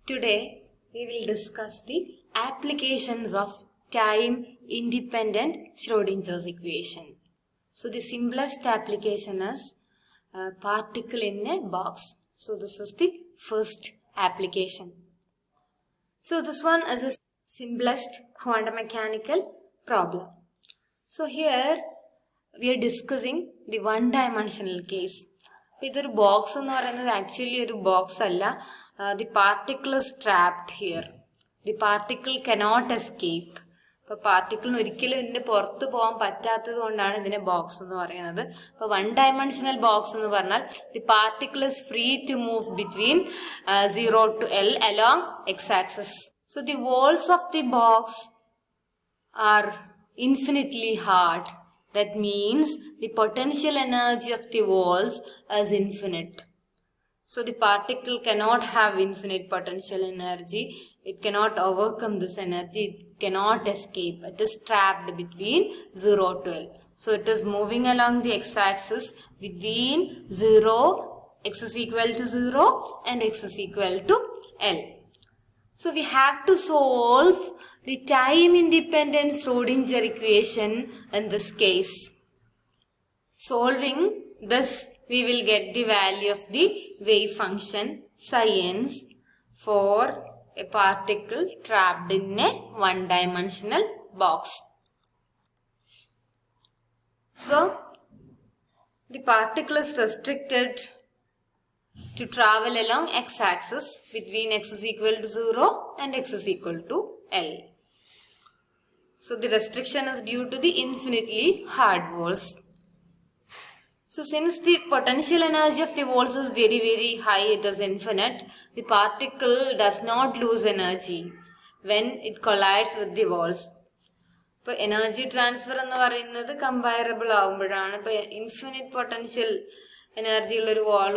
Today we will discuss the applications of time-independent Schrodinger's equation. So the simplest application is a particle in a box. So this is the first application. So this one is the simplest quantum mechanical problem. So here we are discussing the one-dimensional case. This box is actually a box. The particle is trapped here. The particle cannot escape. The particle is not a box. One-dimensional box, the particle is free to move between 0 to L along x-axis. So the walls of the box are infinitely hard. That means the potential energy of the walls is infinite. So the particle cannot have infinite potential energy. It cannot overcome this energy. It cannot escape. It is trapped between 0 to L. So it is moving along the x-axis between 0, x is equal to 0 and x is equal to L. So we have to solve the time-independent Schrodinger equation in this case. Solving this, we will get the value of the wave function psi for a particle trapped in a one-dimensional box. So, the particle is restricted to travel along x-axis between x is equal to 0 and x is equal to L. So, the restriction is due to the infinitely hard walls. So, since the potential energy of the walls is very high, it is infinite, the particle does not lose energy when it collides with the walls. So, energy transfer is comparable to infinite potential energy wall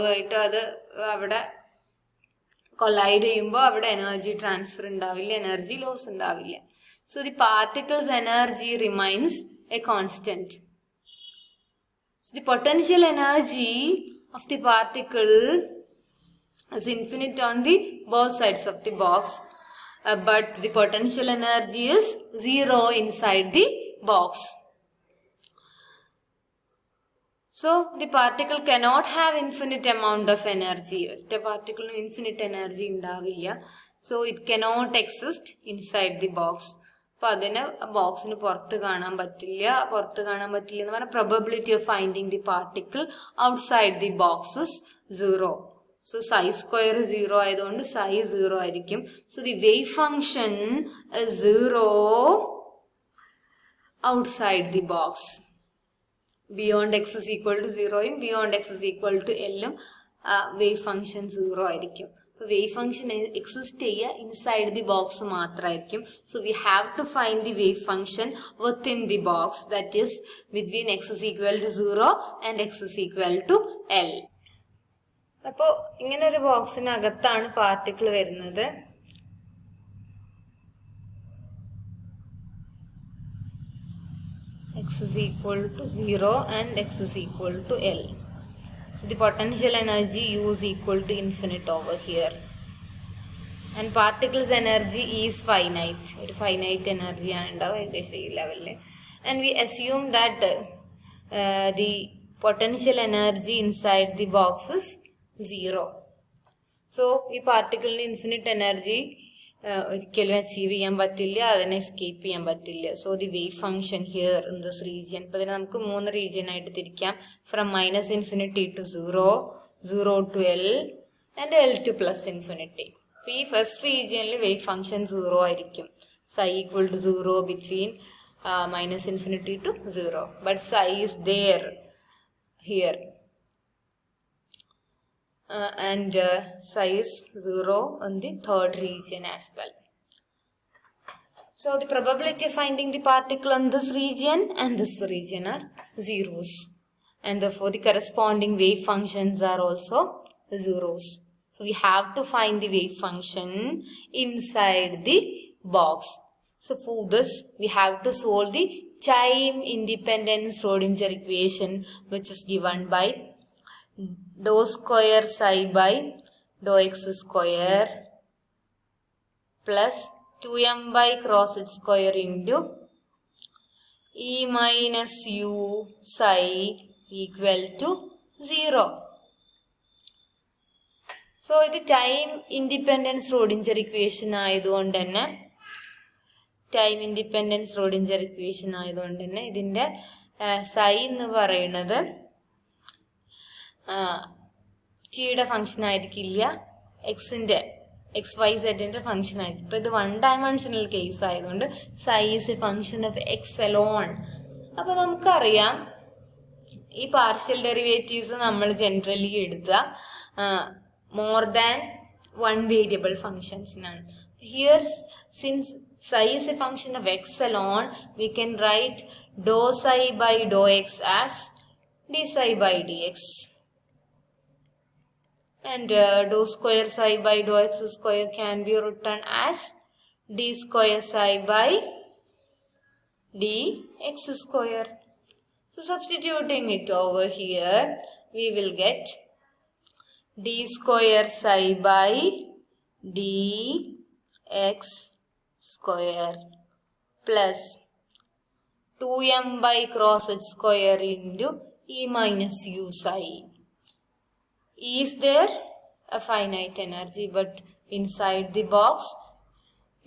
collide energy transfer energy loss. So the particle's energy remains a constant. So the potential energy of the particle is infinite on the both sides of the box, but the potential energy is 0 inside the box. So, the particle cannot have infinite amount of energy. The particle has infinite energy. So, it cannot exist inside the box. So, the box is probability of finding the particle outside the box is 0. So, psi square is 0, psi is 0. So, the wave function is 0 outside the box. Beyond x is equal to 0, beyond x is equal to L, wave function 0. So, wave function exists inside the box. So, we have to find the wave function within the box, that is between x is equal to 0 and x is equal to L. So, in this box, the particle x is equal to 0 and x is equal to L. So the potential energy U is equal to infinite over here. And particle's energy is finite. Finite energy level. And we assume that the potential energy inside the box is 0. So this particle infinite energy achieve escape. So the wave function here in this region, region from minus infinity to 0, 0 to L and L to plus infinity. The first region wave function 0 psi equal to 0 between minus infinity to 0, but psi is there here. And psi is 0 in the third region as well. So the probability of finding the particle in this region and this region are zeros. And therefore the corresponding wave functions are also zeros. So we have to find the wave function inside the box. So for this we have to solve the time-independent Schrodinger equation, which is given by dou square psi by dou x square plus 2m by cross h square into e minus u psi equal to 0. So, this time independent Schrodinger equation ആയതുകൊണ്ട് തന്നെ time independent Schrodinger equation ആയതുകൊണ്ട് തന്നെ ഇതിന്റെ psi എന്ന് പറയുന്നത് ടിയുടെ function ആയിരിക്കില്ല, എക്സിന്റെ XYZ ഫംഗ്ഷൻ ആയിരിക്കും. ഇപ്പൊ ഇത് 1 dimensional കേസ് ആയതുകൊണ്ട് psi is a function of x alone. അപ്പൊ നമുക്കറിയാം ഈ പാർഷ്യൽ ഡെറിവേറ്റീവ്സ് നമ്മൾ ജനറലി എടുത്ത more than one variable functionsനാണ്. Here since psi is a function of x alone, we can write dou psi by dou x as d psi by dx. And dou square psi by dou x square can be written as d square psi by dx square. So substituting it over here, we will get d square psi by dx square plus 2m by cross h square into e minus u psi. Is there a finite energy, but inside the box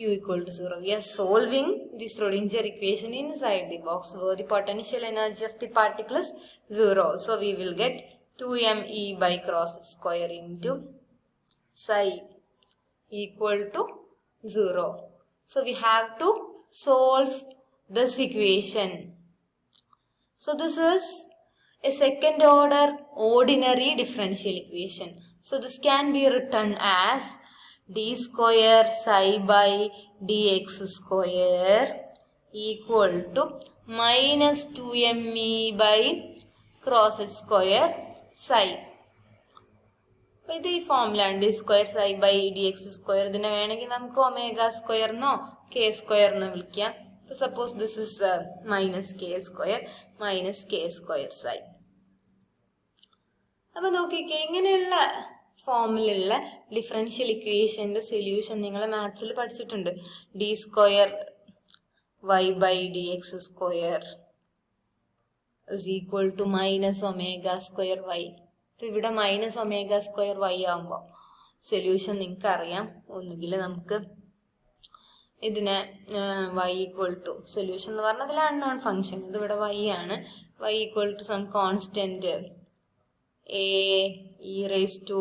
u equal to 0. We are solving the Schrodinger equation inside the box where the potential energy of the particle is 0. So we will get 2me by cross square into psi equal to 0. So we have to solve this equation. So this is a second order ordinary differential equation. So this can be written as d square psi by dx square equal to minus 2me by cross h square psi. അപ്പോൾ ഇത് ഈ ഫോമിലാണ് d square psi by d x square. ഇതിനെ വേണമെങ്കിൽ നമുക്ക് omega സ്ക്വയറിനോ k സ്ക്വയറിനോ വിളിക്കാം. ഇപ്പോൾ suppose this is minus k square psi. അപ്പൊ നോക്കിക്കേ, ഇങ്ങനെയുള്ള ഫോമിലുള്ള ഡിഫറൻഷ്യൽ ഇക്വേഷന്റെ സൊല്യൂഷൻ നിങ്ങൾ മാത്സിൽ പഠിച്ചിട്ടുണ്ട്. D square y by d x square is equal to minus omega square y. അപ്പൊ ഇവിടെ മൈനസ് ഒമേഗ സ്ക്വയർ വൈ ആകുമ്പോൾ സൊല്യൂഷൻ നിങ്ങൾക്ക് അറിയാം. ഒന്നുകിൽ നമുക്ക് ഇതിനെ വൈ ഈക്വൽ ടു സൊല്യൂഷൻ എന്ന് പറഞ്ഞാൽ അതിൽ അൺനോൺ ഫംഗ്ഷൻ, ഇതിവിടെ വൈ ആണ്. Y equal to some constant a e raised to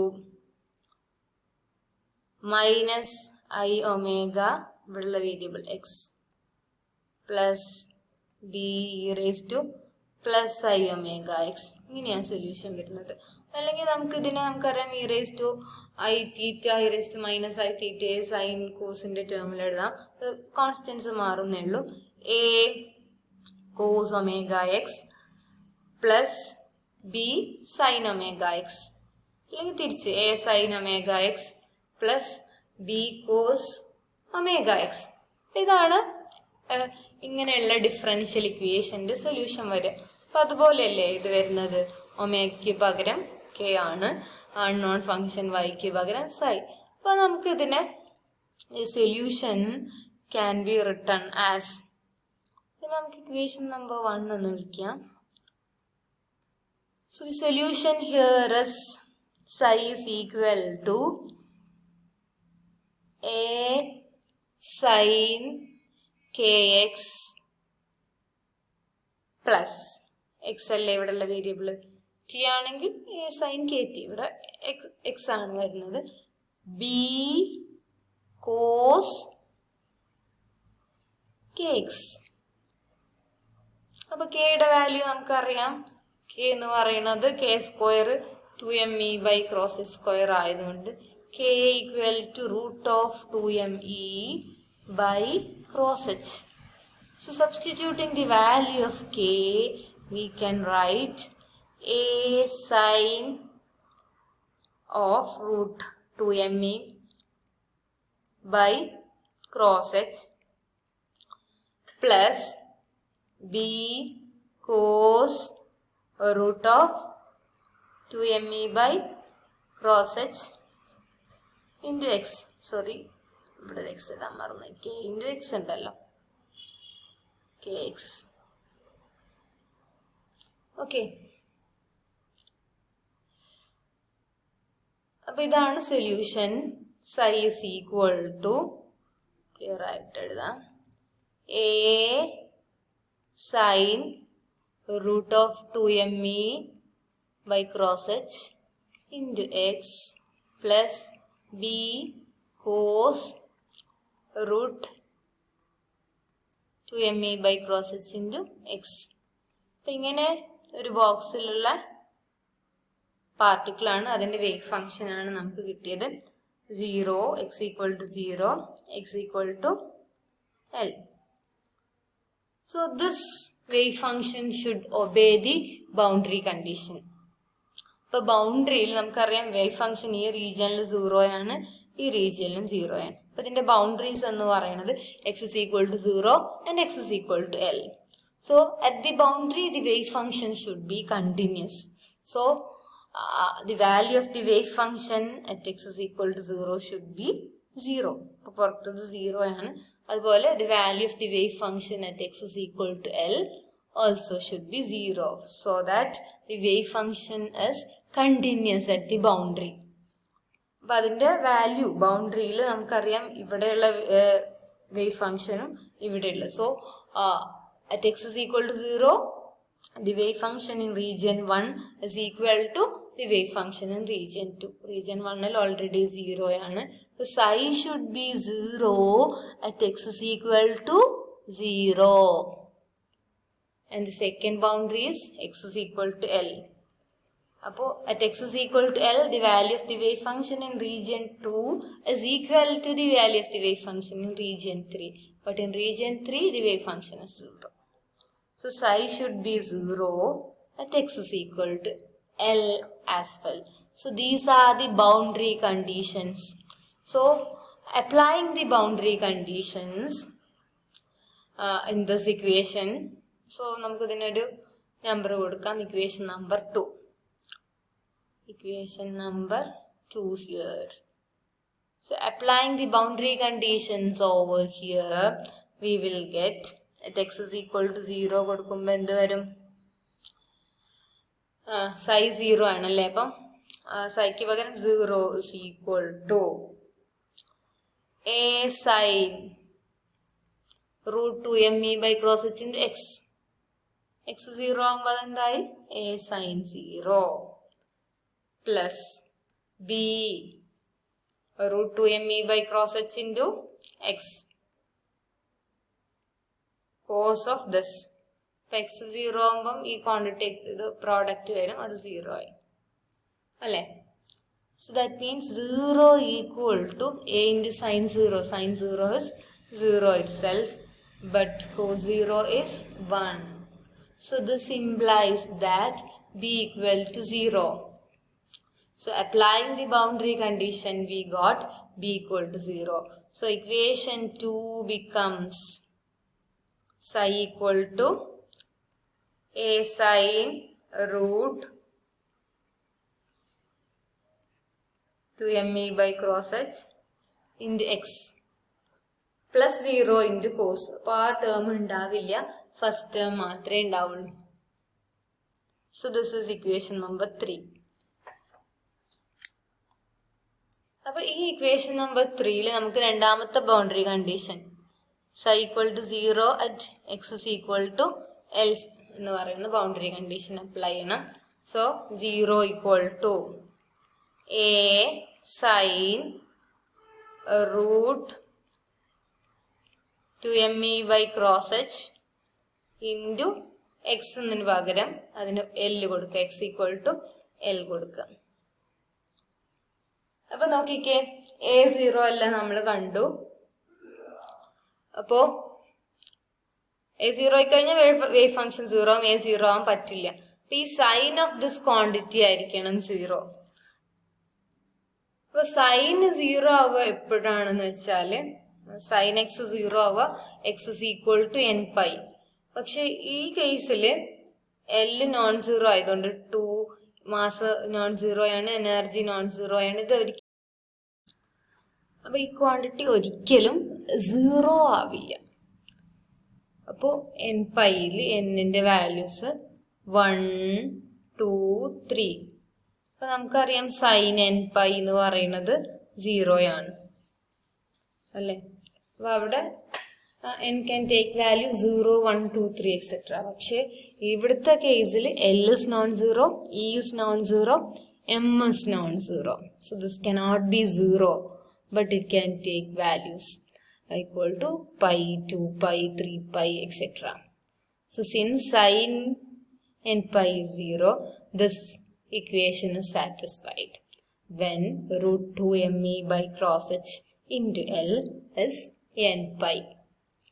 minus I omega ഇവിടെയുള്ള variable x plus b e raised to പ്ലസ് I omega x. ഇങ്ങനെയാണ് സൊല്യൂഷൻ വരുന്നത്. അല്ലെങ്കിൽ നമുക്ക് ഇതിനെ നമുക്കറിയാം e raised to I theta e raised to minus I theta sine കോസിന്റെ ടേമിൽ എഴുതാം. കോൺസ്റ്റൻസ് മാറുന്നേ ഉള്ളൂ. a cos omega x plus b sin omega x, അല്ലെങ്കിൽ തിരിച്ച് a sin omega x plus b cos omega x. ഇതാണ് ഇങ്ങനെയുള്ള differential ഇക്വേഷന്റെ സൊല്യൂഷൻ വരിക. അപ്പൊ അതുപോലെയല്ലേ ഇത് വരുന്നത്. ഒമേഗയ്ക്ക് പകരം കെ ആണ്, അൺനോൺ ഫംഗ്ഷൻ വൈക്ക് പകരം സൈ. അപ്പൊ നമുക്ക് ഇതിനെ solution can be written as, നമുക്ക് ഇക്വേഷൻ നമ്പർ 1 എന്ന് വിളിക്കാം. So the solution here is psi is equal to a sin kx plus x അല്ലേ ഇവിടെയുള്ള വേരിയബിൾ. ടി ആണെങ്കിൽ a sin kt, ഇവിടെ x ആണ് വരുന്നത്. b cos kx. അപ്പൊ കെയുടെ വാല്യൂ നമുക്കറിയാം. കെ എന്ന് പറയുന്നത് K square 2me by cross square ആയതുകൊണ്ട് K equal to root of 2me by cross H. So substituting the value of K we can write a sin of root 2me by cross h plus b cos root of 2me by cross h into x. Sorry, ഇവിടെ X ഇടാൻ മറന്നു. K into X ഉണ്ടല്ലോ, K X. Okay, അപ്പൊ ഇതാണ് solution. psi is equal to, clear ആയിട്ട് എഴുതാം, a sin root of 2me by cross h into x plus b cos root 2me by cross h into x. അപ്പൊ ഇങ്ങനെ ഒരു ബോക്സിലുള്ള particle ആണ്, അതിന്റെ വേവ് ഫംഗ്ഷൻ ആണ് നമുക്ക് കിട്ടിയത്. 0, x equal to 0, x equal to L. So this wave function should obey the boundary condition. ഇപ്പൊ ബൗണ്ടറിയിൽ നമുക്കറിയാം വേവ് ഫംഗ്ഷൻ ഈ റീജിയനിൽ 0 ആണ്, ഈ റീജിയനിലും 0 ആണ്. അപ്പൊ ഇതിന്റെ ബൗണ്ടറീസ് എന്ന് പറയുന്നത് x is equal to 0 and x is equal to L. So at the boundary the wave function should be continuous. So the value of the wave function at x is equal to 0 should be 0. അപ്പൊ പുറത്തത് 0 ആണ്. അതുപോലെ the value of the wave function at x is equal to L also should be 0, so that the wave function is continuous at the boundary. അപ്പൊ അതിന്റെ value ബൗണ്ടറിയിൽ നമുക്കറിയാം ഇവിടെയുള്ള wave ഫംഗ്ഷനും ഇവിടെയുള്ള. So at x is equal to 0, the wave function in region 1 is equal to the wave function in region 2. Region 1 il already 0 ആണ്. So psi should be 0 at x is equal to 0. And the second boundary is x is equal to L. Appo at x is equal to L, the value of the wave function in region 2 is equal to the value of the wave function in region 3. But in region 3, the wave function is 0. So psi should be 0 at x is equal to L as well. So these are the boundary conditions. So applying the boundary conditions in this equation, so namukku idinoru number kodukam, equation number 2. Equation number 2 here. So applying the boundary conditions over here, we will get at x is equal to 0 കൊടുക്കുമ്പോൾ എന്ത് വരും? psi 0 ആണല്ലേ, അപ്പം psiക്ക് പകരം 0 is equal to a sin root 2me by cross h into x. x 0 ആകുമ്പോൾ അതെന്തായി? a sin 0 plus b root 2me by cross h into x cos of this. x 0 ആകുമ്പം ഈ ക്വാണ്ടിറ്റി ഇത് പ്രോഡക്റ്റ് വരും, അത് 0 ആയി അല്ലേ. So that means 0 equal to a into sin 0. Sin 0 is 0 itself, but cos 0 is 1. So this implies that b equal to 0. So applying the boundary condition, we got b equal to 0. So equation 2 becomes psi equal to a sin root 2me by cross h into x plus 0 into cos. അപ്പോൾ ആ term ഉണ്ടാവില്ല, first term മാത്രമേ ഉണ്ടാവുള്ളൂ. So this is equation number 3. അപ്പൊ ഈ equation number 3 നമുക്ക് രണ്ടാമത്തെ boundary condition psi equal to 0 at x is equal to L എന്ന് പറയുന്ന ബൗണ്ടറി കണ്ടീഷൻ അപ്ലൈ ചെയ്യണം. So 0 equal to a sin root 2me by cross h into x എന്നതിന് പകരം അതിന് L കൊടുക്കുക, x equal to L കൊടുക്കുക. അപ്പൊ നോക്കിക്കേ, a 0 അല്ല നമ്മൾ കണ്ടു. അപ്പോ a 0 ആയി കഴിഞ്ഞാൽ വേവ് ഫംഗ്ഷൻ 0 ആവും, a 0 ആവാൻ പറ്റില്ല. അപ്പൊ ഈ സൈൻ ഓഫ് ദിസ് ക്വാണ്ടിറ്റി ആയിരിക്കണം 0. അപ്പൊ സൈൻ 0 ആവുക എപ്പോഴാണെന്ന് വെച്ചാല് സൈൻ എക്സ് 0 ആവുക x is equal to n pi. പക്ഷെ ഈ കേസിൽ L നോൺ 0 ആയതുകൊണ്ട് 2 മാസ് നോൺ 0 ആണ്, എനർജി നോൺ 0 ആണ്. ഇത് അപ്പോൾ ഈ ക്വാണ്ടിറ്റി ഒരിക്കലും 0 ആവില്ല. അപ്പോൾ n പൈയിൽ എന്നിൻ്റെ വാല്യൂസ് 1, 2, 3. അപ്പോൾ നമുക്കറിയാം സൈൻ n പൈ എന്ന് പറയുന്നത് 0 ആണ് അല്ലേ. അപ്പോൾ അവിടെ n can take value 0, 1, 2, 3 etc. പക്ഷേ ഇവിടുത്തെ കേസിൽ L is non-zero, E is non-zero, M is non-zero. So this cannot be 0, but it can take values equal to pi, 2 pi, 3 pi etc. So since sin n pi is 0, this equation is satisfied when root 2 me by cross h into L is n pi.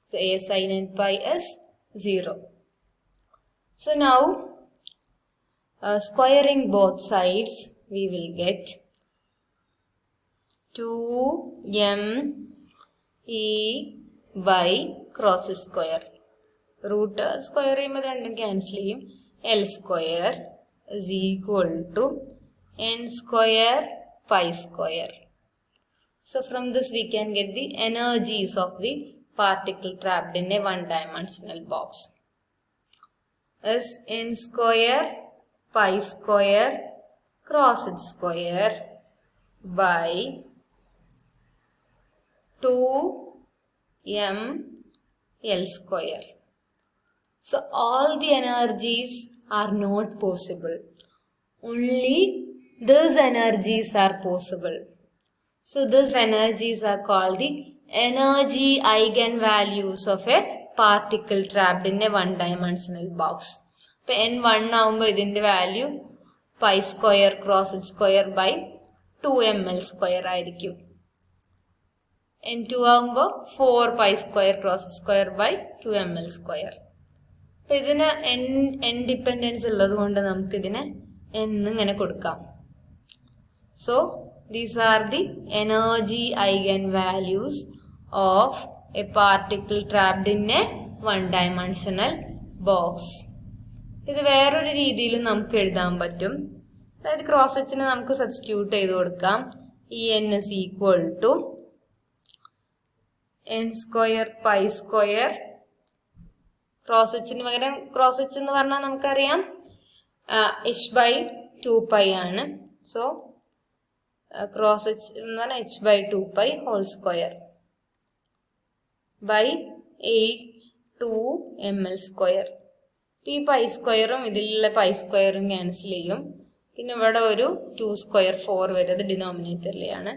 So a sin n pi is 0. So now squaring both sides, we will get 2me by cross square. Root square ചെയ്യുമ്പോൾ രണ്ടും cancel ചെയ്യും. L square is equal to n square pi square. So from this we can get the energies of the particle trapped in a one-dimensional box. Is n square pi square cross h square by 2m L square. So all the energies are not possible. Only these energies are possible. So these energies are called the energy eigenvalues of a particle trapped in a one-dimensional box. So n1 ആവുമ്പോൾ ഇതിൻ്റെ value pi square cross h square by 2ml square ആയിരിക്കും. n2 ആവുമ്പോൾ 4 pi square cross h square by 2ml square. അപ്പം ഇതിന് n dependence ഉള്ളത് കൊണ്ട് നമുക്കിതിനെ n ഇങ്ങനെ കൊടുക്കാം. So these are the energy eigenvalues of a particle trapped in a one-dimensional box. ഇത് വേറൊരു രീതിയിൽ നമുക്ക് എഴുതാൻ പറ്റും. അതായത് ക്രോസ് എച്ചിനെ നമുക്ക് സബ്സ്റ്റിറ്റ്യൂട്ട് ചെയ്ത് കൊടുക്കാം. En is equal to n square pi square. Cross എച്ചിന് പകരം ക്രോസ് എച്ച് എന്ന് പറഞ്ഞാൽ നമുക്കറിയാം h by 2 pi ആണ്. സോ ക്രോസ് h എന്ന് പറഞ്ഞാൽ h by 2 pi whole square by 2ml square. ഈ പൈ സ്ക്വയറും ഇതിലുള്ള പൈ സ്ക്വയറും ക്യാൻസൽ ചെയ്യും. പിന്നെ ഇവിടെ ഒരു 2 സ്ക്വയർ 4 വരുന്നത് ഡിനോമിനേറ്ററിലെയാണ്.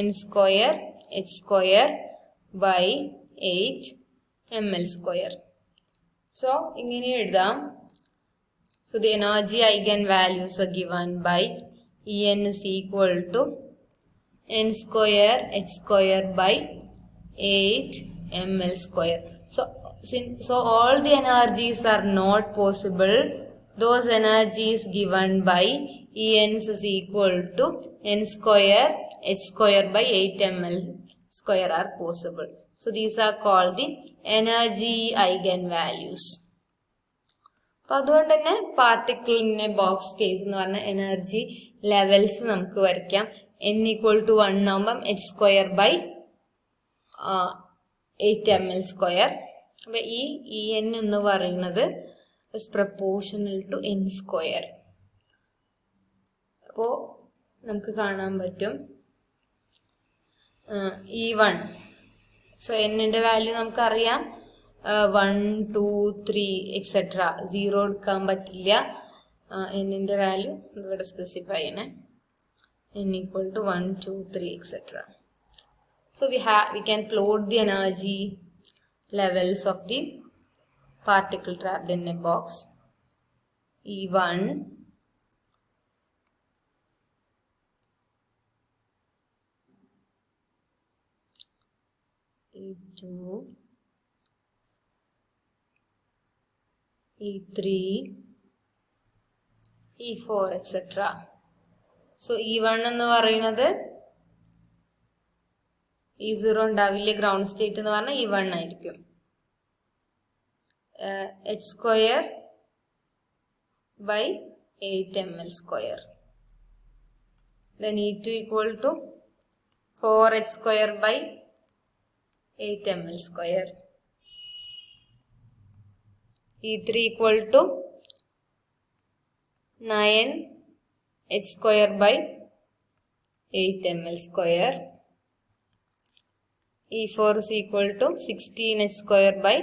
n square h square by 8ml square. So ഇങ്ങനെ എഴുതാം. So the energy eigenvalues are given by En is equal to n square h square by 8ml square. So all the energies are not possible. Those energies given by En is equal to n square h square by 8ml square are possible. So these are called the energy eigenvalues. അപ്പോൾ അതുകൊണ്ട് തന്നെ പാർട്ടിക്കിളിൻ്റെ box case എന്ന് പറഞ്ഞാൽ energy levels നമുക്ക് വരയ്ക്കാം. n equal to 1 ആകുമ്പം h square by 8ml square. അപ്പം ഈ En എന്ന് പറയുന്നത് is proportional to n square. അപ്പോൾ നമുക്ക് കാണാൻ പറ്റും E1. സോ എന്നിൻ്റെ വാല്യൂ നമുക്കറിയാം 1, 2, 3 എക്സെട്ര. 0 എടുക്കാൻ പറ്റില്ല. എന്നിൻ്റെ വാല്യൂ ഇവിടെ സ്പെസിഫൈ ചെയ്യണേ. n equal to 1, 2, 3 etc. So we can plot the energy levels of the particle trapped in a box. E1, E2, E3, E4 etc. So E1 എന്ന് പറയുന്നത് E0 ഉണ്ടാവില്ല. ഗ്രൗണ്ട് സ്റ്റേറ്റ് എന്ന് പറഞ്ഞാൽ E1 ആയിരിക്കും. h square by 8ml square. Then E2 equal to 4h square by 8 ml square. E3 equal to 9h square by 8 ml square. E4 is equal to 16h square by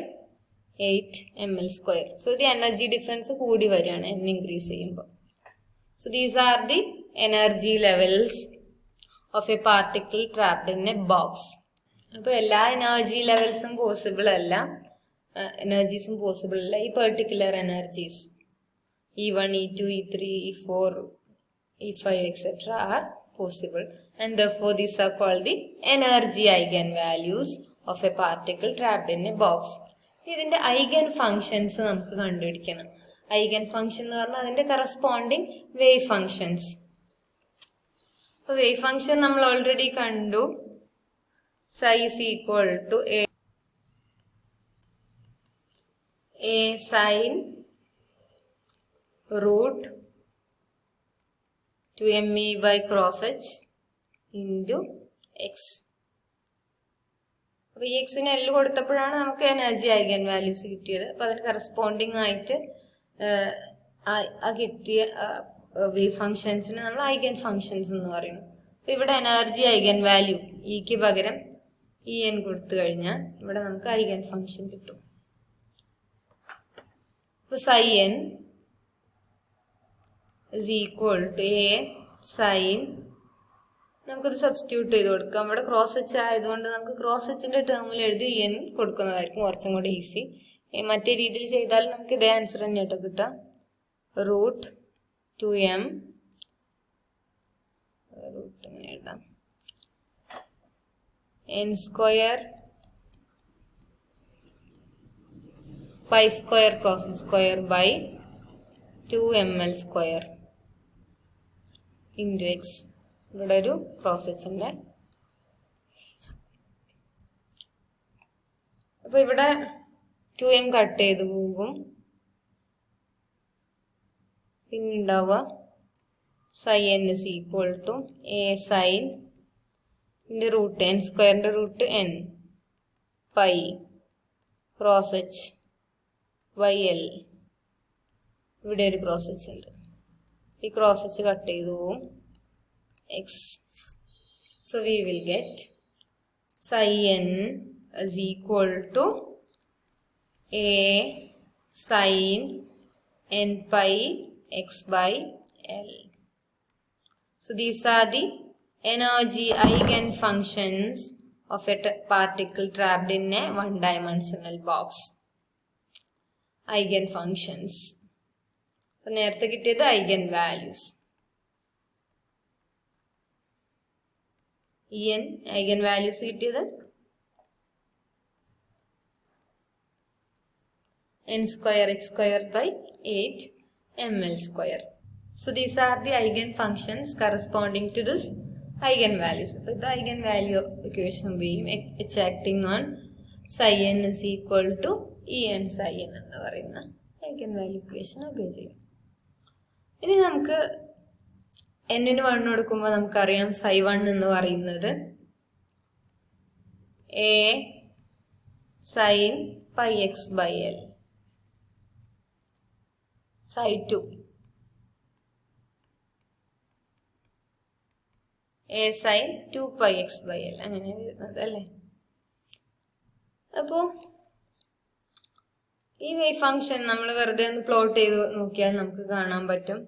8 ml square. So the energy difference koodi variyana n increase cheyumbo. So these are the energy levels of a particle trapped in a box. അപ്പോൾ എല്ലാ energy ലെവൽസും possible അല്ല, എനർജീസും possible അല്ല. ഈ particular energies E1, E2, E3, E4, E5 etc. are possible, and therefore these are called the energy eigenvalues of a particle trapped in a box. ഇതിന്റെ eigen functions നമുക്ക് കണ്ടുപിടിക്കണം. Eigen function എന്ന് പറഞ്ഞാൽ അതിന്റെ corresponding wave functions. അപ്പൊ wave function നമ്മൾ already കണ്ടു. psi is equal to a sin root 2me by cross h into x. അപ്പോൾ ഈ എക്സിന് എൽ കൊടുത്തപ്പോഴാണ് നമുക്ക് എനർജി ഐഗൻ വാല്യൂസ് കിട്ടിയത്. അപ്പോൾ അതിന് കറസ്പോണ്ടിങ് ആയിട്ട് കിട്ടിയ വേവ് ഫങ്ഷൻസിന് നമ്മൾ ഐഗൻ ഫങ്ഷൻസ് എന്ന് പറയുന്നു. അപ്പോൾ ഇവിടെ എനർജി ഐഗൻ വാല്യൂ ഇക്ക് പകരം ഇ എൻ കൊടുത്തു കഴിഞ്ഞാൽ ഇവിടെ നമുക്ക് ഐഗൻ ഫങ്ഷൻ കിട്ടും. അപ്പോൾ psi n is equal to a sin, നമുക്കത് സബ്സ്റ്റിറ്റ്യൂട്ട് ചെയ്ത് കൊടുക്കാം. ഇവിടെ ക്രോസ് എച്ച് ആയതുകൊണ്ട് നമുക്ക് ക്രോസ് എച്ചിന്റെ ടേമിൽ എഴുതി എൻ കൊടുക്കുന്നതായിരിക്കും കുറച്ചും കൂടെ ഈസി. മറ്റേ രീതിയിൽ ചെയ്താൽ നമുക്ക് ഇതേ ആൻസർ തന്നെയായിട്ട് കിട്ടാം. റൂട്ട് 2m റൂട്ട് എഴുതാം n square pi square cross square by 2ml square into x. ഇവിടെ ഒരു പ്രോസസ്സിന്റെ. അപ്പൊ ഇവിടെ 2m കട്ട് ചെയ്ത് പോകും. പിന്നെ ഉണ്ടാവുക psi n is equal to a sin ന്റെ റൂട്ട് n സ്ക്വയറിന്റെ root n pi cross h y l. ഇവിടെ ഒരു ക്രോസ് h ഉണ്ട്. ഈ ക്രോസ് h കട്ട് ചെയ്തു പോകും x. So we will get psi n is equal to a sin n pi x by l. So these are the energy eigen functions of a particle trapped in a one-dimensional box. Eigen functions. അപ്പോൾ നേരത്തെ കിട്ടിയത് eigen values. En eigen values കിട്ടിയത് n square h square by 8 ml square. So these are the eigen functions corresponding to this eigen values. So the eigen value equation being h acting on psi n is equal to En psi n എന്ന് പറയുന്ന eigen value equation ഉപയോഗിക്കും. ഇനി നമുക്ക് n-ന് 1 കൊടുക്കുമ്പോൾ നമുക്കറിയാം psi 1 എന്ന് പറയുന്നത് a sin pi x by l. psi 2 a sin 2 pi x by l അങ്ങനെ വരുന്നത് അല്ലേ. അപ്പോൾ ഈ വേവ് ഫംഗ്ഷൻ നമ്മൾ വെറുതെ ഒന്ന് പ്ലോട്ട് ചെയ്ത് നോക്കിയാൽ നമുക്ക് കാണാൻ പറ്റും.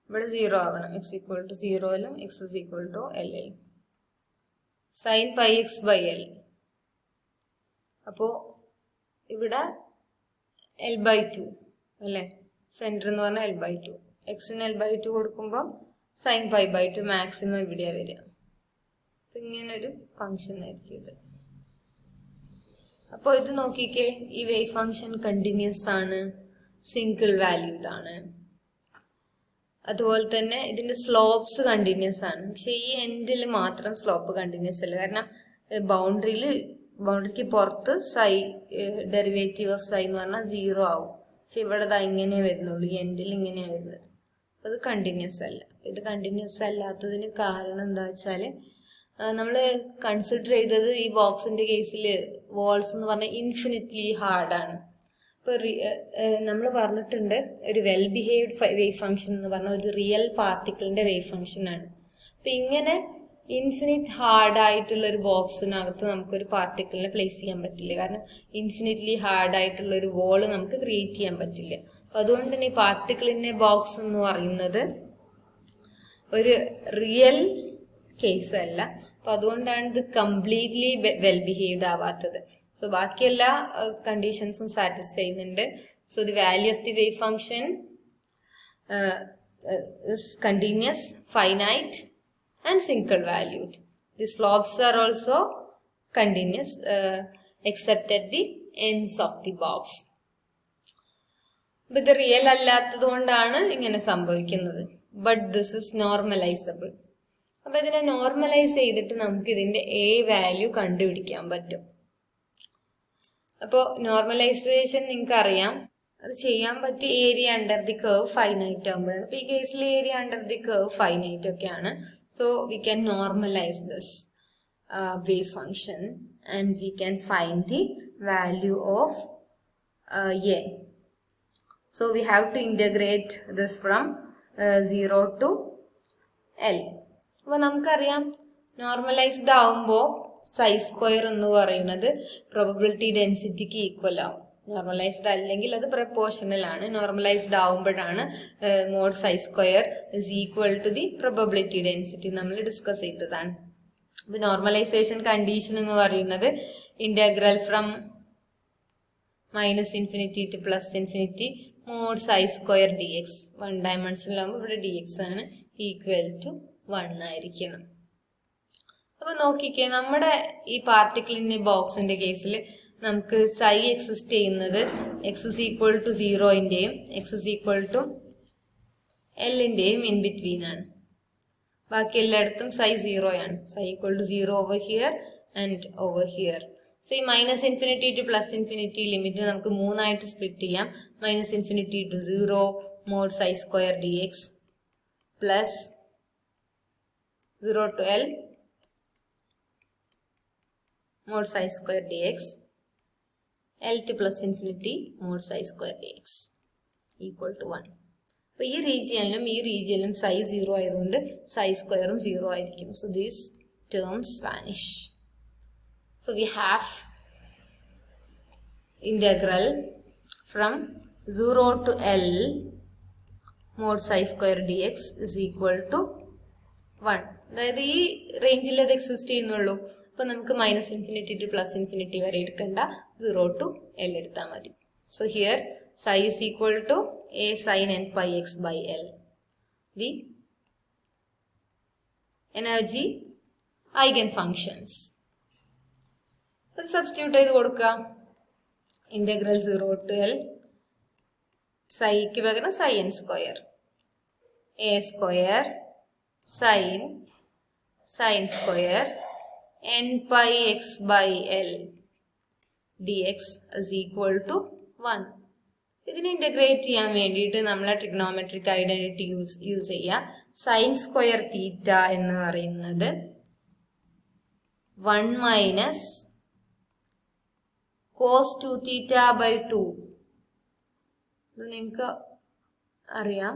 ഇവിടെ 0 ആവണം. x equal to 0ലും x is equal to l-ലും sin pi x by l. അപ്പോൾ ഇവിടെ l/2 അല്ലേ, സെന്റർ എന്ന് പറഞ്ഞാൽ l/2. എക്സിന് l/2 കൊടുക്കുമ്പോൾ sin pi/2 മാക്സിമം ഇവിടെയാണ് വരിക. ഇങ്ങനൊരു ഫംഗ്ഷൻ ആയിരിക്കും ഇത്. അപ്പോൾ ഇത് നോക്കിക്കേ, ഈ വേവ് ഫംഗ്ഷൻ കണ്ടിന്യൂസ് ആണ്, സിംഗിൾ വാല്യൂഡ് ആണ്. അതുപോലെ തന്നെ ഇതിന്റെ സ്ലോപ്സ് കണ്ടിന്യൂസ് ആണ്. പക്ഷെ ഈ എൻഡിൽ മാത്രം സ്ലോപ്പ് കണ്ടിന്യൂസ് അല്ല. കാരണം ബൗണ്ടറിക്ക് പുറത്ത് സൈ ഡെറിവേറ്റീവ് ഓഫ് സൈ എന്ന് പറഞ്ഞാൽ 0 ആവും. പക്ഷെ ഇവിടെ ഇങ്ങനെ വരുന്നുള്ളൂ, ഈ എൻഡിൽ ഇങ്ങനെയാണ് വരുന്നത്. അത് കണ്ടിന്യൂസ് അല്ല. ഇത് കണ്ടിന്യൂസ് അല്ലാത്തതിന് കാരണം എന്താ വെച്ചാൽ നമ്മൾ കൺസിഡർ ചെയ്തത് ഈ ബോക്സിന്റെ കേസിൽ വാൾസ് എന്ന് പറഞ്ഞാൽ ഇൻഫിനിറ്റ്ലി ഹാർഡാണ്. ഇപ്പൊ നമ്മൾ പറഞ്ഞിട്ടുണ്ട് ഒരു വെൽ ബിഹേവ്ഡ് വേവ് ഫംഗ്ഷൻ എന്ന് പറഞ്ഞാൽ ഒരു റിയൽ പാർട്ടിക്കിളിന്റെ വേവ് ഫംഗ്ഷൻ ആണ്. അപ്പൊ ഇങ്ങനെ ഇൻഫിനിറ്റ് ഹാർഡ് ആയിട്ടുള്ള ഒരു ബോക്സിനകത്ത് നമുക്കൊരു പാർട്ടിക്കിളിനെ പ്ലേസ് ചെയ്യാൻ പറ്റില്ല. കാരണം ഇൻഫിനിറ്റ്ലി ഹാർഡ് ആയിട്ടുള്ള ഒരു വോള് നമുക്ക് ക്രിയേറ്റ് ചെയ്യാൻ പറ്റില്ല. അപ്പൊ അതുകൊണ്ട് തന്നെ ഈ പാർട്ടിക്കിളിന്റെ ബോക്സ് എന്ന് പറയുന്നത് ഒരു റിയൽ കേസ് അല്ല. അപ്പൊ അതുകൊണ്ടാണ് ഇത് കംപ്ലീറ്റ്ലി വെൽ ബിഹേവ്ഡ് ആവാത്തത്. സോ ബാക്കി എല്ലാ കണ്ടീഷൻസും സാറ്റിസ്ഫൈ ചെയ്യുന്നുണ്ട്. So the value of the wave function is continuous, finite and single valued. The slopes are also continuous except at the ends of the box. But the real അല്ലാത്തത് കൊണ്ടാണ് ഇങ്ങനെ സംഭവിക്കുന്നത്. But this is normalizable. അപ്പൊ ഇതിനെ normalise ചെയ്തിട്ട് നമുക്ക് ഇതിന്റെ A value കണ്ടുപിടിക്കാൻ പറ്റും. അപ്പോൾ നോർമലൈസേഷൻ നിങ്ങൾക്ക് അറിയാം, അത് ചെയ്യാൻ പറ്റിയ area under the curve finite ആകുമ്പോഴാണ്. അപ്പൊ ഈ കേസിൽ area under the curve finite ഒക്കെയാണ്. So we can normalize this wave function and we can find the value of A. So we have to integrate this from 0 to L. അപ്പോൾ നമുക്കറിയാം normalised ആവുമ്പോൾ സൈ square എന്ന് പറയുന്നത് probability ഡെൻസിറ്റിക്ക് equal ആവും. Normalised അല്ലെങ്കിൽ അത് പ്രപ്പോർഷണൽ ആണ്. നോർമലൈസ്ഡ് ആവുമ്പോഴാണ് mod psi square is equal to the probability density നമ്മൾ ഡിസ്കസ് ചെയ്തതാണ്. അപ്പൊ നോർമലൈസേഷൻ കണ്ടീഷൻ എന്ന് പറയുന്നത് integral from -∞ to +∞ mod psi square D X. 1 ഡയമെൻഷനിൽ ആകുമ്പോൾ ഇവിടെ ഡി എക്സ് ആണ് ഈക്വൽ ടു 1 ആയിരിക്കണം. അപ്പൊ നോക്കിക്കേ, നമ്മുടെ ഈ പാർട്ടിക്കിളിന്റെ ബോക്സിന്റെ കേസിൽ നമുക്ക് സൈ എക്സിസ്റ്റ് ചെയ്യുന്നത് എക്സ് ഇസ് ഈക്വൽ ടു 0-ന്റെയും എക്സ് ഇസ് ഈക്വൽ ടു എല്ലിന്റെയും ഇൻ ബിറ്റ്വീൻ ആണ്. ബാക്കി എല്ലായിടത്തും സൈ 0 ആണ്. Psi equal to 0 over here and over here. So ഈ -∞ to +∞ ലിമിറ്റ് നമുക്ക് 3 ആയിട്ട് സ്പ്ലിറ്റ് ചെയ്യാം. -∞ to 0 mod psi square D x plus 0 to L mod psi square D x L to +∞ mod psi square dx equal to 1. അപ്പോൾ ഈ റീജിയനിലും സൈ 0 ആയതുകൊണ്ട് സൈ സ്ക്വയറും 0 ആയിരിക്കും. So these terms vanish. So we have integral from 0 to L mod psi square dx is equal to 1. അതായത് ഈ റേഞ്ചിൽ അത് exist ചെയ്യുന്നുള്ളൂ. അപ്പൊ നമുക്ക് -∞ to +∞ വരെ എടുക്കണ്ട, 0 to L എടുത്താൽ മതി. So here psi is equal to a sin n pi x by L. The energy eigenfunctions. Substitute ചെയ്ത് കൊടുക്കുക. ഇന്റഗ്രൽ 0 to L സൈക്ക് പകരം സൈ n square a square sin square n pi x by L dx is equal to 1. ഇതിനെ integrate ചെയ്യാൻ വേണ്ടിയിട്ട് നമ്മൾ trigonometric identity use ചെയ്യുക. Sine square theta എന്ന് പറയുന്നത് 1 മൈനസ് cos 2 തീറ്റ ബൈ 2. ഇത് നിങ്ങൾക്ക് അറിയാം.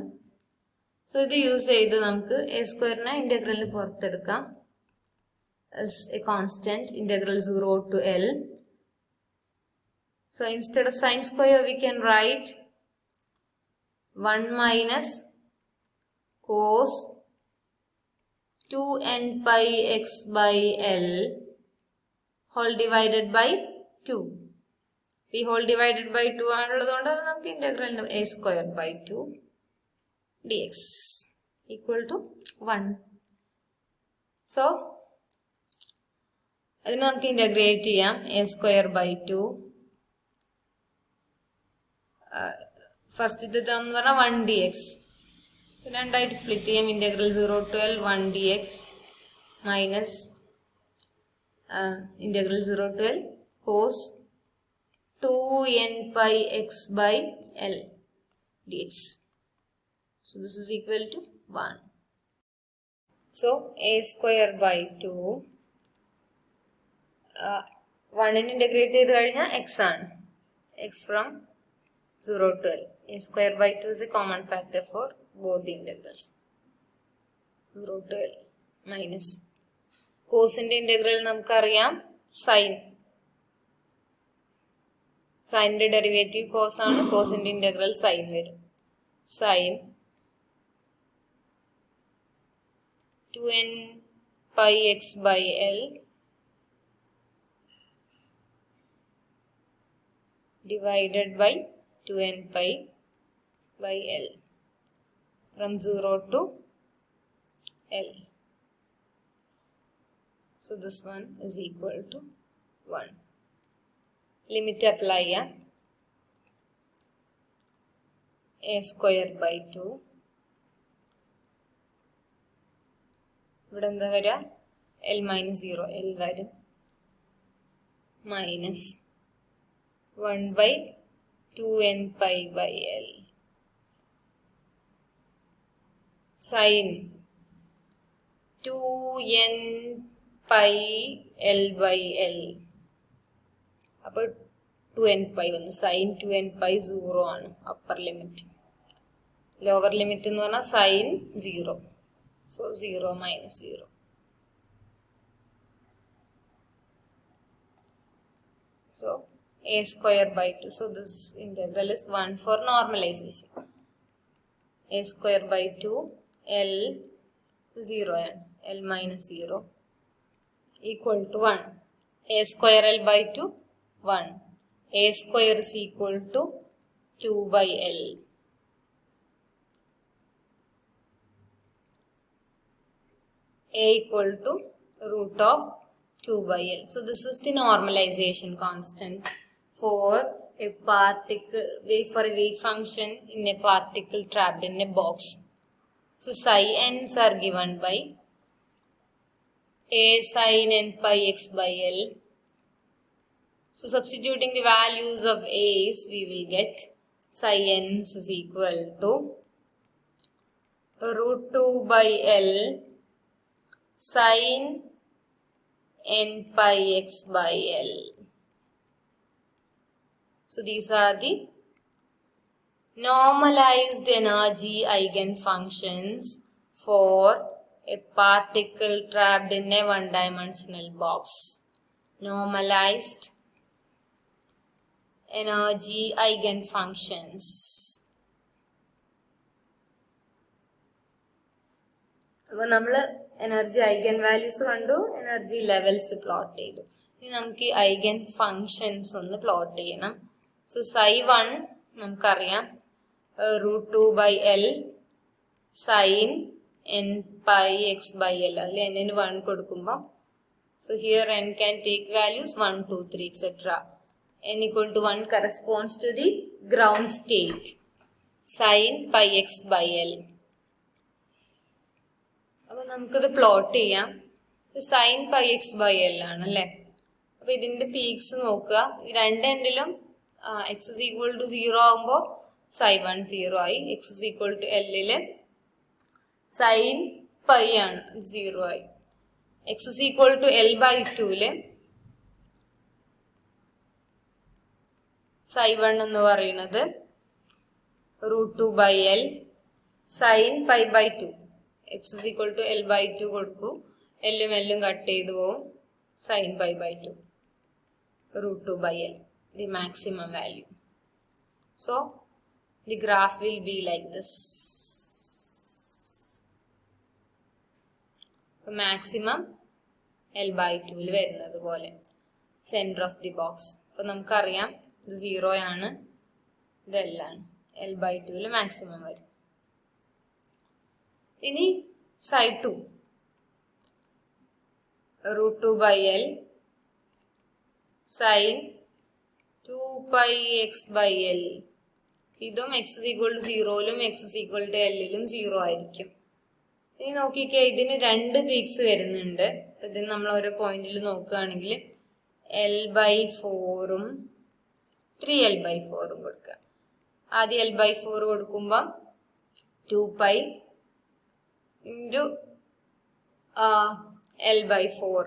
സോ ഇത് യൂസ് ചെയ്ത് നമുക്ക് A സ്ക്വയറിനെ ഇന്റഗ്രലിന് പുറത്തെടുക്കാം. As a constant, integral 0 to L. So instead of sin square we can write 1 minus cos 2n pi x by L whole divided by 2. ഈ whole divided by 2 ആണുള്ളതുകൊണ്ട് അത് നമുക്ക് integral a square by 2 dx equal to 1. So അതിന് നമുക്ക് integrate ചെയ്യാം. A square by 2 ഫസ്റ്റത്തെ term എന്ന് പറഞ്ഞാൽ 1 dx. രണ്ടായിട്ട് സ്പ്ലിറ്റ് ചെയ്യാം. Integral 0 to L 1 dx minus integral 0 to L cos 2n pi x by L dx. So this is equal to 1. So a square by 2 1 in integrate ചെയ്ത് കഴിഞ്ഞാൽ x ആണ്. X from 0 to L. A square by 2 is a common factor for both the integrals. 0 to L minus cosine integral നമുക്കറിയാം sin. Sin derivative cos ആണ്, cosine integral sin വരും. Sin 2n pi x by L divided by 2n pi by L from 0 to L. So this one is equal to 1. Limit apply. A square by 2. ഇവിടെ എന്താ വരിക? L minus 0. L വരും. Minus 1 by 2n pi by L. Sin 2n pi L by L. അപ്പോൾ 2n pi വന്നു. Sin 2n pi 0 ആണ് upper limit. Lower limit എന്ന് പറഞ്ഞാൽ sin 0. So 0 minus 0. So a square by 2. So this integral is 1 for normalization. A square by 2 L 0 and L minus 0 equal to 1. A square L by 2 1. A square is equal to 2 by L. A equal to root of 2 by L. So this is the normalization constant for a particle, for a wave function in a particle trapped in a box. So psi n's are given by a sin n pi x by L. So substituting the values of a's, we will get psi n's is equal to root 2 by L sin n pi x by L. So these are the normalized energy eigenfunctions for a particle trapped in a one-dimensional box. Normalized energy eigenfunctions. അപ്പോൾ നമ്മൾ energy eigen values കണ്ടു, energy levels plot ചെയ്തു. ഇനി നമുക്ക് ഈ eigen functions ഒന്ന് plot ചെയ്യണം. So psi 1 നമുക്കറിയാം root 2 by L sin n pi x by L. അതിൽ n ന് 1 കൊടുക്കുമ്പോൾ so here n can take values 1, 2, 3 etc. n equal to 1 corresponds to the ground state sin pi x by L. അപ്പോൾ നമുക്കിത് plot ചെയ്യാം. Sine pi X by L ആണ് അല്ലേ. അപ്പൊ ഇതിന്റെ പീക്സ് നോക്കുക. ഈ രണ്ട് എൻഡിലും എക്സ് ഇസ് ഈക്വൽ ടു 0 ആകുമ്പോൾ സൈ 1 0 ആയി. എക്സ് ഇസ് ഈക്വൽ ടു എല്ലില് സൈൻ പൈ ആണ് 0 ആയി. X is equal to L by 2ല് സൈ 1 എന്ന് പറയുന്നത് root 2 by L sine pi by 2. x is equal to L by 2 കൊടുക്കൂ. എല്ലും എല്ലും കട്ട് ചെയ്തു പോവും. sin pi by 2 root 2 by L, the maximum value. So the graph will be like this. The maximum L by 2 ൽ വരുന്നത് പോലെ center of the box. അപ്പോൾ നമുക്കറിയാം ഇത് 0 ആണ്, ഇത് L ആണ്. L by 2 ൽ മാക്സിമം വരും. ഇനി side 2 root 2 by L sin 2 pi x by L. ഇതും x is equal to 0ലും x is equal to Lലും 0 ആയിരിക്കും. ഇനി നോക്കിക്കേ, ഇതിന് രണ്ട് പീക്സ് വരുന്നുണ്ട്. ഇതിന് നമ്മൾ ഓരോ പോയിന്റിൽ നോക്കുകയാണെങ്കിൽ L by 4ഉം 3L by 4ഉം കൊടുക്കുക. ആദ്യം L by 4 കൊടുക്കുമ്പോൾ 2 pi into L by 4.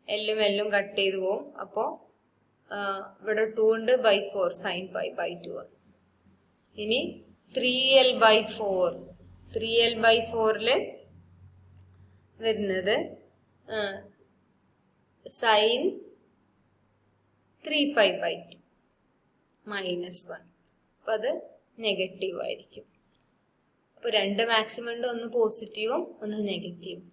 L cut ചെയ്തു പോകും. അപ്പോൾ ഇവിടെ 2 ഉണ്ട് by 4 sin pi by 2. ഇനി 3L by 4. 3L by 4 വരുന്നത് sin 3 pi by 2 minus 1. അപ്പോൾ അത് നെഗറ്റീവ് ആയിരിക്കും. അപ്പോൾ രണ്ട് മാക്സിമം ഉണ്ട്, ഒന്ന് പോസിറ്റീവും ഒന്ന് നെഗറ്റീവും.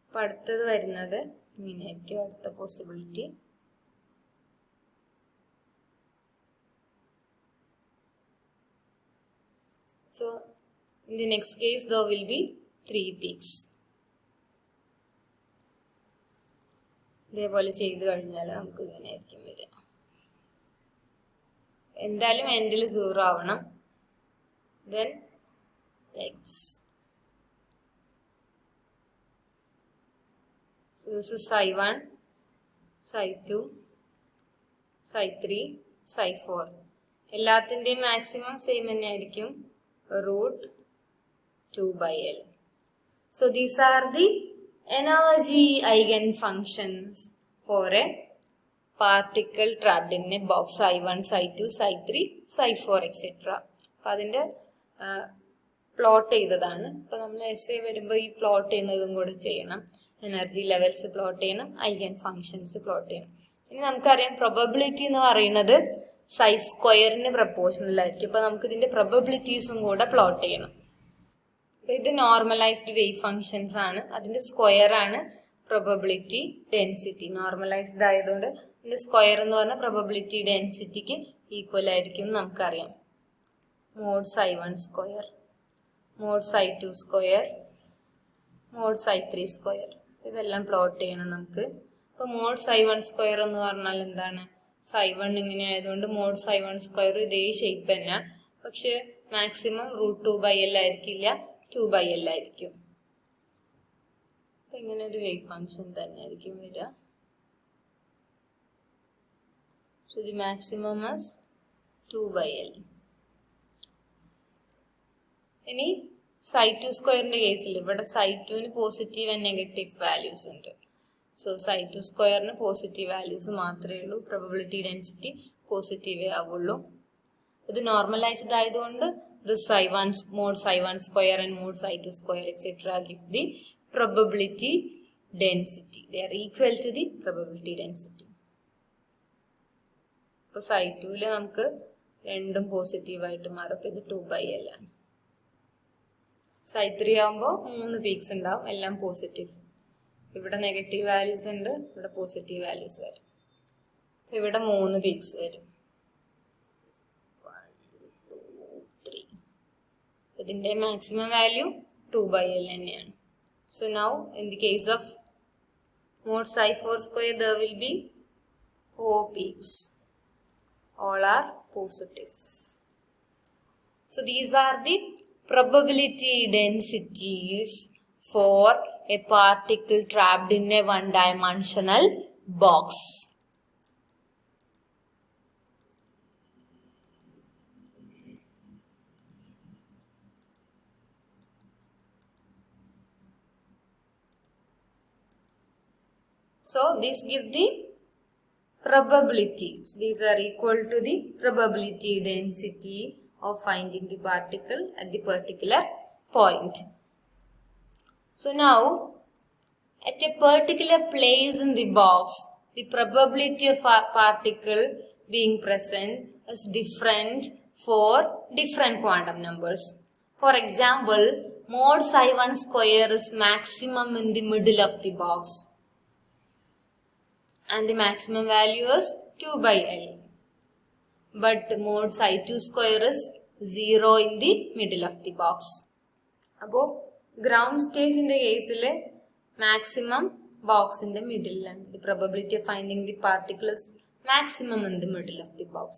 അപ്പോൾ അടുത്തത് വരുന്നത് ഇങ്ങനെയായിരിക്കും അടുത്ത possibility. So in the next case there will be 3 peaks. ഇതേപോലെ ചെയ്ത് കഴിഞ്ഞാൽ നമുക്ക് ഇങ്ങനെ ആയിരിക്കും വരിക. എന്തായാലും എൻഡിൽ 0 ആവണം. Then like this. So this is psi 1, psi 2, psi 3, psi 4. എല്ലാത്തിൻ്റെയും മാക്സിമം സെയിം തന്നെ ആയിരിക്കും, root 2 by L. So these are the energy eigenfunctions for a particle trapped in a box psi 1, psi 2, psi 3, psi 4 etc. അപ്പോൾ അതിൻ്റെ plot ചെയ്തതാണ്. അപ്പോൾ നമ്മൾ essay വരുമ്പോൾ ഈ പ്ലോട്ട് ചെയ്യുന്നതും കൂടെ ചെയ്യണം. എനർജി ലെവൽസ് പ്ലോട്ട് ചെയ്യണം, ഐഗൻ ഫങ്ഷൻസ് പ്ലോട്ട് ചെയ്യണം. ഇനി നമുക്കറിയാം പ്രോബബിലിറ്റി എന്ന് പറയുന്നത് സൈ സ്ക്വയറിന് പ്രപ്പോർഷണൽ ആയിരിക്കും. അപ്പോൾ നമുക്ക് ഇതിന്റെ പ്രോബബിലിറ്റീസും കൂടെ പ്ലോട്ട് ചെയ്യണം. അപ്പോൾ ഇത് നോർമലൈസ്ഡ് വേവ് ഫങ്ഷൻസ് ആണ്, അതിന്റെ സ്ക്വയർ ആണ് പ്രോബബിലിറ്റി ഡെൻസിറ്റി. നോർമലൈസ്ഡ് ആയതുകൊണ്ട് ഇതിന്റെ സ്ക്വയർ എന്ന് പറഞ്ഞാൽ പ്രോബബിലിറ്റി ഡെൻസിറ്റിക്ക് ഈക്വൽ ആയിരിക്കും നമുക്കറിയാം. മോഡ് സൈ 1 സ്ക്വയർ, മോഡ് സൈ 2 സ്ക്വയർ, മോഡ് സൈ 3 സ്ക്വയർ. ഇതെല്ലാം പ്ലോട്ട് ചെയ്യണം നമുക്ക്. അപ്പോൾ മോഡ് സൈ 1 സ്ക്വയർ എന്ന് പറഞ്ഞാൽ എന്താണ്? സൈ 1 ഇങ്ങനെ ആയതുകൊണ്ട് മോഡ് സൈ 1 സ്ക്വയർ ഇതേ ഷേപ്പ് തന്നെ, പക്ഷെ മാക്സിമം റൂട്ട് 2 ബൈ എൽ ആയിരിക്കില്ല, 2 ബൈ എൽ ആയിരിക്കും. അപ്പം ഇങ്ങനെ ഒരു വേവ് ഫങ്ഷൻ തന്നെ ആയിരിക്കും വരിക. So the maximum is 2 by L. ഇനി സൈ 2 സ്ക്വയറിന്റെ കേസിൽ ഇവിടെ സൈ 2ന് പോസിറ്റീവ് ആൻഡ് നെഗറ്റീവ് വാല്യൂസ് ഉണ്ട്. സോ സൈ 2 സ്ക്വയറിന് പോസിറ്റീവ് വാല്യൂസ് മാത്രമേ ഉള്ളൂ, പ്രോബബിലിറ്റി ഡെൻസിറ്റി പോസിറ്റീവേ ആവുള്ളൂ. ഇത് നോർമലൈസ്ഡ് ആയതുകൊണ്ട് this psi 1 mod psi 1 square and mod psi 2 square etc. give the probability density. They are equal to the probability density. അപ്പോൾ psi 2 നമുക്ക് രണ്ടും പോസിറ്റീവ് ആയിട്ട് മാറും. അപ്പോൾ ഇത് 2 by L ആണ്. psi 3 ആകുമ്പോൾ 3 പീക്സ് ഉണ്ടാവും, എല്ലാം പോസിറ്റീവ്. ഇവിടെ നെഗറ്റീവ് വാല്യൂസ് ഉണ്ട്, ഇവിടെ പോസിറ്റീവ് വാല്യൂസ് വരും. ഇവിടെ 3 പീക്സ് വരും. ഇതിന്റെ മാക്സിമം വാല്യൂ 2 by L തന്നെയാണ്. So now in the case of mod psi 4 square there will be 4 peaks. All are positive. So these are the probability densities for a particle trapped in a one-dimensional box. So these give the probabilities. These are equal to the probability density of finding the particle at the particular point. So now at a particular place in the box, the probability of a particle being present is different for different quantum numbers. For example, mod psi 1 square is maximum in the middle of the box. And the maximum value is 2 by L. But mod psi 2 square is 0 in the middle of the box. Above ground state in the case, maximum box in the middle, and the probability of finding the particle is maximum in the middle of the box.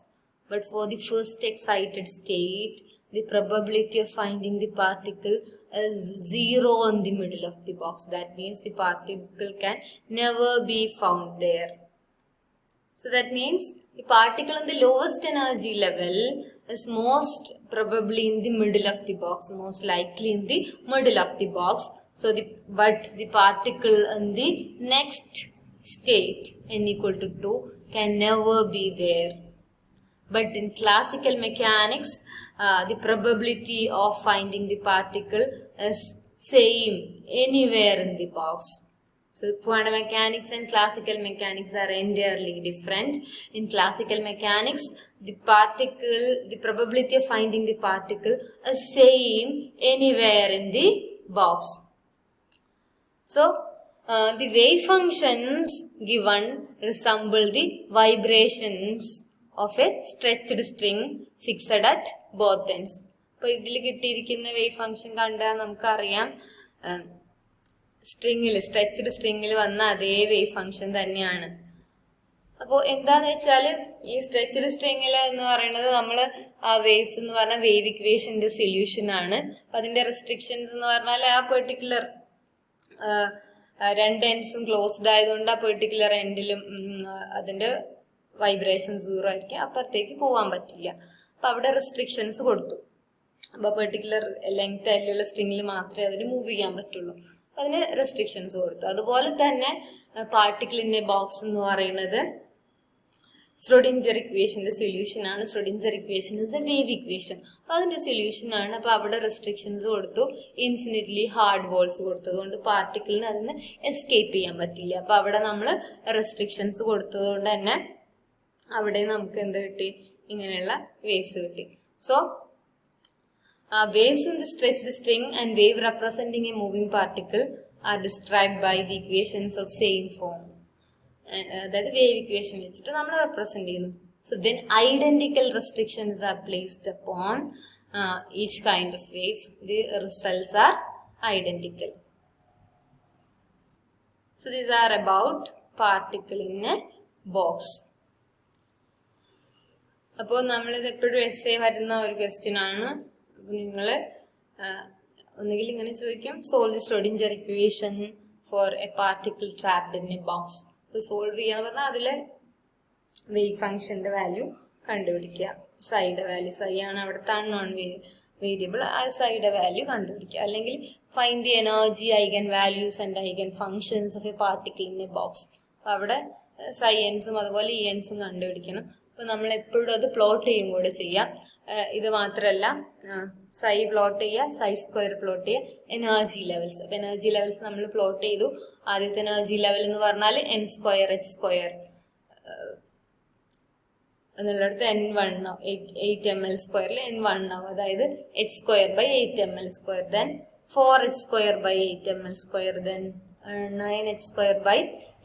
But for the first excited state, the probability of finding the particle is 0 in the middle of the box. That means the particle can never be found there. So that means the particle in the lowest energy level is most probably in the middle of the box, most likely in the middle of the box. So but the particle in the next state n equal to 2 can never be there. But in classical mechanics, the probability of finding the particle is same anywhere in the box. So quantum mechanics and classical mechanics are entirely different. In classical mechanics, the probability of finding the particle is same anywhere in the box. So the wave functions given resemble the vibrations of a stretched string fixed at both ends. So, this wave function stretched string wave function. അപ്പോൾ എന്താന്ന് വെച്ചാൽ ഈ stretched സ്ട്രിങ്ങിൽ എന്ന് പറയുന്നത് നമ്മൾ ആ waves എന്ന് പറഞ്ഞാൽ വേവ് ഇക്വേഷന്റെ സൊല്യൂഷൻ ആണ്. അപ്പൊ അതിന്റെ റെസ്ട്രിക്ഷൻസ് എന്ന് പറഞ്ഞാൽ ആ പെർട്ടിക്കുലർ രണ്ട് എൻഡ്സും ക്ലോസ്ഡ് ആയതുകൊണ്ട് ആ പെർട്ടിക്കുലർ എൻഡിലും അതിന്റെ വൈബ്രേഷൻ 0 ആയിരിക്കും, അപ്പുറത്തേക്ക് പോവാൻ പറ്റില്ല. അപ്പൊ അവിടെ റെസ്ട്രിക്ഷൻസ് കൊടുത്തു. അപ്പൊ പെർട്ടിക്കുലർ ലെങ്ത് ആയിട്ടുള്ള സ്ട്രിങ്ങിൽ മാത്രമേ അതിന് മൂവ് ചെയ്യാൻ പറ്റുള്ളൂ. അതിന് റെസ്ട്രിക്ഷൻസ് കൊടുത്തു. അതുപോലെ തന്നെ പാർട്ടിക്കിളിന്റെ ബോക്സ് എന്ന് പറയുന്നത് Schrodinger ഇക്വേഷന്റെ സൊല്യൂഷൻ ആണ്. Schrodinger equation is A wave equation. അപ്പൊ അതിന്റെ സൊല്യൂഷൻ ആണ്. അപ്പൊ അവിടെ റെസ്ട്രിക്ഷൻസ് കൊടുത്തു, ഇൻഫിനിറ്റ്ലി ഹാർഡ് വോൾസ് കൊടുത്തതുകൊണ്ട് പാർട്ടിക്കിളിന് അതിന് എസ്കേപ്പ് ചെയ്യാൻ പറ്റില്ല. അപ്പൊ അവിടെ നമ്മൾ റെസ്ട്രിക്ഷൻസ് കൊടുത്തതുകൊണ്ട് തന്നെ അവിടെ നമുക്ക് എന്ത് കിട്ടി? ഇങ്ങനെയുള്ള വേവ്സ് കിട്ടി. So waves in the stretched string and wave representing a moving particle are described by the equations of same form. That is wave equation വെച്ചിട്ട് നമ്മൾ represent ചെയ്യുന്നു. So when identical restrictions are placed upon each kind of wave, the results are identical. So these are about particle in a box. അപ്പോൾ നമ്മളിത് എപ്പോഴും essay വരുന്ന ഒരു question ആണ്. നിങ്ങൾ ഒന്നുകിൽ ഇങ്ങനെ ചോദിക്കും, solve the Schrodinger equation for a particle trapped in a box. Solve ചെയ്യാന്ന് പറഞ്ഞാൽ അതിലെ വേവ് ഫംഗ്ഷന്റെ വാല്യൂ കണ്ടുപിടിക്കുക. സൈയുടെ വാല്യൂ, സൈ ആണ് അവിടുത്തെ അൺനോൺ വേരിയബിൾ, ആ സൈയുടെ വാല്യൂ കണ്ടുപിടിക്കുക. അല്ലെങ്കിൽ find the energy, eigen values and eigen functions of A particle in a box. അവിടെ സൈ എൻസും അതുപോലെ ഇ എൻസും കണ്ടുപിടിക്കണം. അപ്പൊ നമ്മൾ എപ്പോഴും അത് പ്ലോട്ട് ചെയ്യും കൂടെ ചെയ്യാം. ഇത് മാത്രമല്ല, സൈ പ്ലോട്ട് ചെയ്യുക, സൈ സ്ക്വയർ പ്ലോട്ട് ചെയ്യുക, എനർജി ലെവൽസ്. അപ്പൊ എനർജി ലെവൽസ് നമ്മൾ പ്ലോട്ട് ചെയ്തു. ആദ്യത്തെ എനർജി ലെവൽ എന്ന് പറഞ്ഞാൽ n സ്ക്വയർ h സ്ക്വയർ എന്നുള്ളിടത്ത് n1 ആവും. 8 ml സ്ക്വയറിൽ n1 ആവും. അതായത് h square by 8 ml square, then 4h square by 8 ml square, then 9h square by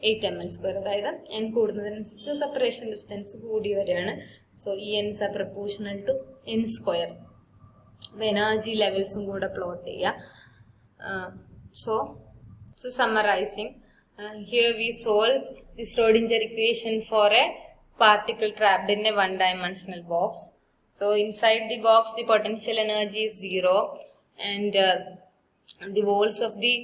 8 ml square. അതായത് n കൂടുന്നതിനനുസരിച്ച് സെപ്പറേഷൻ ഡിസ്റ്റൻസ് കൂടി വരികയാണ്. So ENs are proportional to n square. Energy ലെവൽസും കൂടെ പ്ലോട്ട് ചെയ്യുക. So summarizing, here we solve the Schrodinger equation for a particle trapped in a one-dimensional box. So inside the box the potential energy is 0 and the walls of the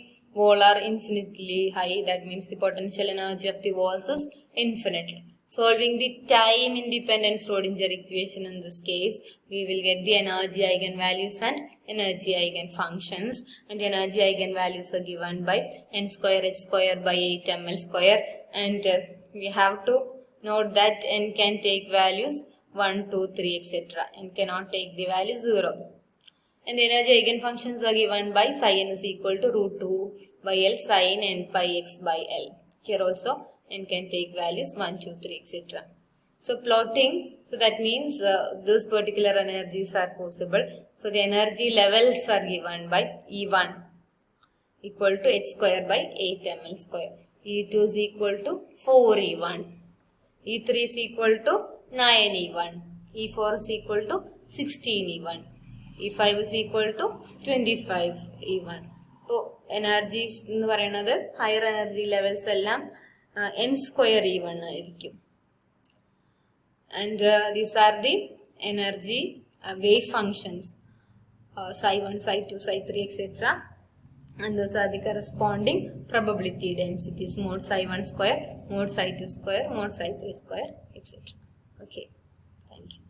wall are infinitely high. That means the potential energy of the walls is infinite. Solving the time-independent Schrodinger equation in this case, we will get the energy eigenvalues and energy eigenfunctions. And the energy eigenvalues are given by n square h square by 8 ml square. And we have to note that n can take values 1, 2, 3, etc. n cannot take the value 0. And the energy eigenfunctions are given by psi n is equal to root 2 by L sin n pi x by L. Here also n can take values 1, 2, 3, etc. So plotting, so that means this particular energies are possible. So the energy levels are given by E1 equal to h square by 8 ml square. E2 is equal to 4E1. E3 is equal to 9E1. E4 is equal to 16E1. E5 is equal to 25E1. So energies എന്ന് പറയുന്നത് higher energy levels എല്ലാം n square E1 ആയിരിക്കും. And these are the energy wave functions, psi 1, psi 2, psi 3, etc. And those are the corresponding probability densities, mod psi 1 square, mod psi 2 square, mod psi 3 square, etc. Okay, thank you.